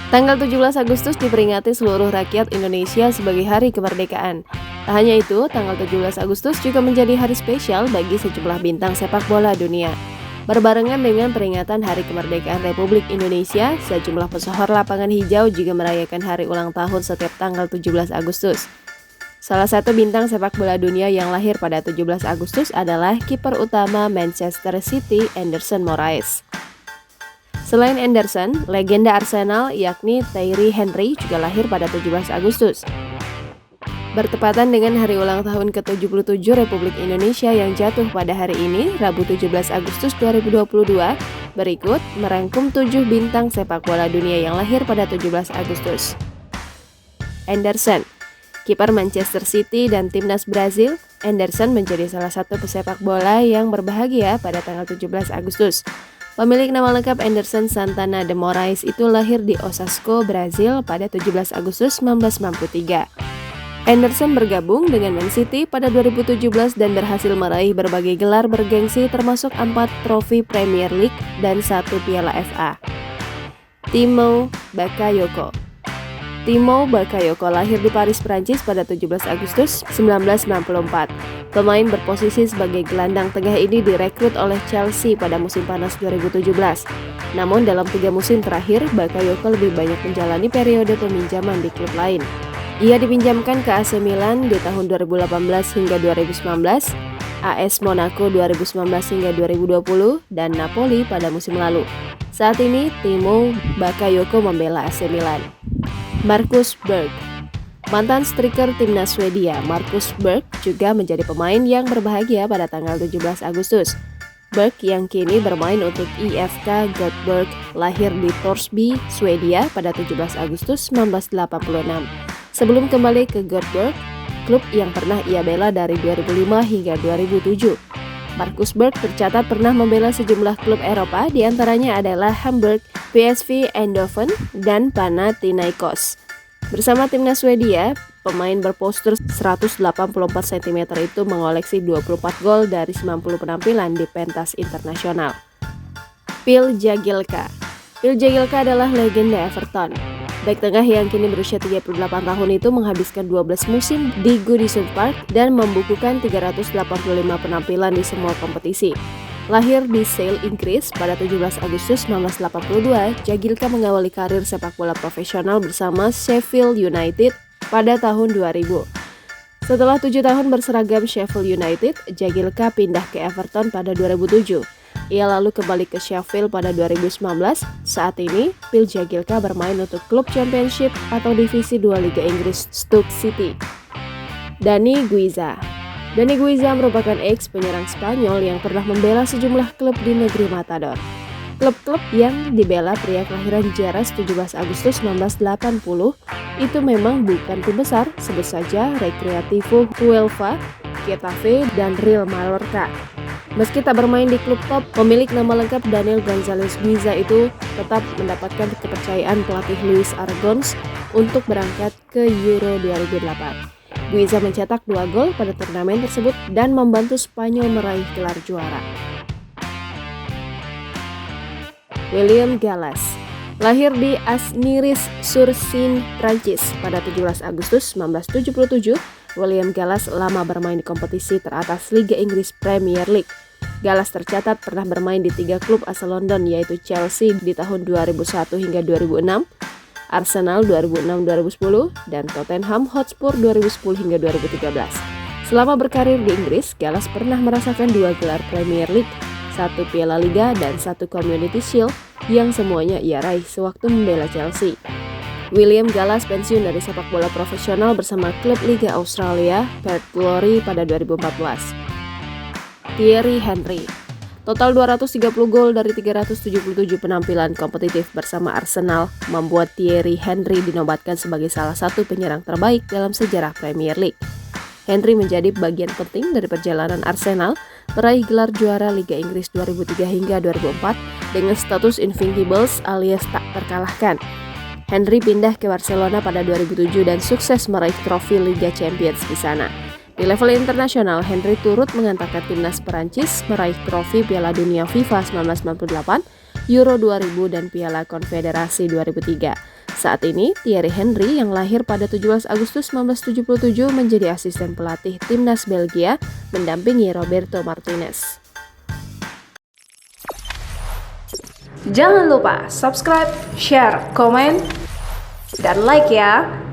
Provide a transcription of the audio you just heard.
Tanggal 17 Agustus diperingati seluruh rakyat Indonesia sebagai Hari Kemerdekaan. Tak hanya itu, tanggal 17 Agustus juga menjadi hari spesial bagi sejumlah bintang sepak bola dunia. Berbarengan dengan peringatan Hari Kemerdekaan Republik Indonesia, sejumlah pesohor lapangan hijau juga merayakan hari ulang tahun setiap tanggal 17 Agustus. Salah satu bintang sepak bola dunia yang lahir pada 17 Agustus adalah kiper utama Manchester City, Anderson Moraes. Selain Anderson, legenda Arsenal yakni Thierry Henry juga lahir pada 17 Agustus. Bertepatan dengan hari ulang tahun ke-77 Republik Indonesia yang jatuh pada hari ini, Rabu 17 Agustus 2022, berikut merangkum 7 bintang sepak bola dunia yang lahir pada 17 Agustus. Anderson, kiper Manchester City dan timnas Brazil, Anderson menjadi salah satu pesepak bola yang berbahagia pada tanggal 17 Agustus. Pemilik nama lengkap Anderson Santana de Moraes itu lahir di Osasco, Brazil pada 17 Agustus 1993. Anderson bergabung dengan Man City pada 2017 dan berhasil meraih berbagai gelar bergengsi termasuk 4 trofi Premier League dan 1 Piala FA. Timo Bakayoko lahir di Paris, Prancis pada 17 Agustus 1964. Pemain berposisi sebagai gelandang tengah ini direkrut oleh Chelsea pada musim panas 2017. Namun dalam 3 musim terakhir, Bakayoko lebih banyak menjalani periode peminjaman di klub lain. Ia dipinjamkan ke AC Milan di tahun 2018 hingga 2019, AS Monaco 2019 hingga 2020, dan Napoli pada musim lalu. Saat ini, Timo Bakayoko membela AC Milan. Marcus Berg, mantan striker timnas Swedia, Marcus Berg juga menjadi pemain yang berbahagia pada tanggal 17 Agustus. Berg yang kini bermain untuk IFK Göteborg lahir di Torsby, Swedia pada 17 Agustus 1986. Sebelum kembali ke Göteborg, klub yang pernah ia bela dari 2005 hingga 2007. Marcus Berg tercatat pernah membela sejumlah klub Eropa, diantaranya adalah Hamburg, PSV Eindhoven, dan Panathinaikos. Bersama timnas Swedia, pemain berpostur 184 cm itu mengoleksi 24 gol dari 90 penampilan di pentas internasional. Phil Jagielka adalah legenda Everton. Bek tengah yang kini berusia 38 tahun itu menghabiskan 12 musim di Goodison Park dan membukukan 385 penampilan di semua kompetisi. Lahir di Sale, Inggris pada 17 Agustus 1982, Jagielka mengawali karir sepak bola profesional bersama Sheffield United pada tahun 2000. Setelah 7 tahun berseragam Sheffield United, Jagielka pindah ke Everton pada 2007. Ia lalu kembali ke Sheffield pada 2019. Saat ini, Phil Jagielka bermain untuk klub Championship atau Divisi 2 Liga Inggris Stoke City. Dani Guiza merupakan ex-penyerang Spanyol yang pernah membela sejumlah klub di negeri Matador. Klub-klub yang dibela pria kelahiran Jerez 17 Agustus 1980 itu memang bukan tim besar, sebut saja Recreativo Huelva, Getafe, dan Real Mallorca. Meski tak bermain di klub top, pemilik nama lengkap Daniel González Guiza itu tetap mendapatkan kepercayaan pelatih Luis Aragonés untuk berangkat ke Euro 2008. Guiza mencetak 2 gol pada turnamen tersebut dan membantu Spanyol meraih gelar juara. William Gallas lahir di Asnieres-sur-Seine, Prancis pada 17 Agustus 1977. William Gallas lama bermain di kompetisi teratas Liga Inggris Premier League. Gallas tercatat pernah bermain di 3 klub asal London, yaitu Chelsea di tahun 2001 hingga 2006, Arsenal 2006-2010, dan Tottenham Hotspur 2010 hingga 2013. Selama berkarir di Inggris, Gallas pernah merasakan 2 gelar Premier League, 1 Piala Liga, dan 1 Community Shield yang semuanya ia raih sewaktu membela Chelsea. William Gallas pensiun dari sepak bola profesional bersama klub Liga Australia, Perth Glory pada 2014. Thierry Henry, total 230 gol dari 377 penampilan kompetitif bersama Arsenal membuat Thierry Henry dinobatkan sebagai salah satu penyerang terbaik dalam sejarah Premier League. Henry menjadi bagian penting dari perjalanan Arsenal meraih gelar juara Liga Inggris 2003 hingga 2004 dengan status Invincibles alias tak terkalahkan. Henry pindah ke Barcelona pada 2007 dan sukses meraih trofi Liga Champions di sana. Di level internasional, Henry turut mengantarkan timnas Perancis meraih trofi Piala Dunia FIFA 1998, Euro 2000 dan Piala Konfederasi 2003. Saat ini, Thierry Henry yang lahir pada 17 Agustus 1977 menjadi asisten pelatih timnas Belgia mendampingi Roberto Martinez. Jangan lupa subscribe, share, komen, dan like ya!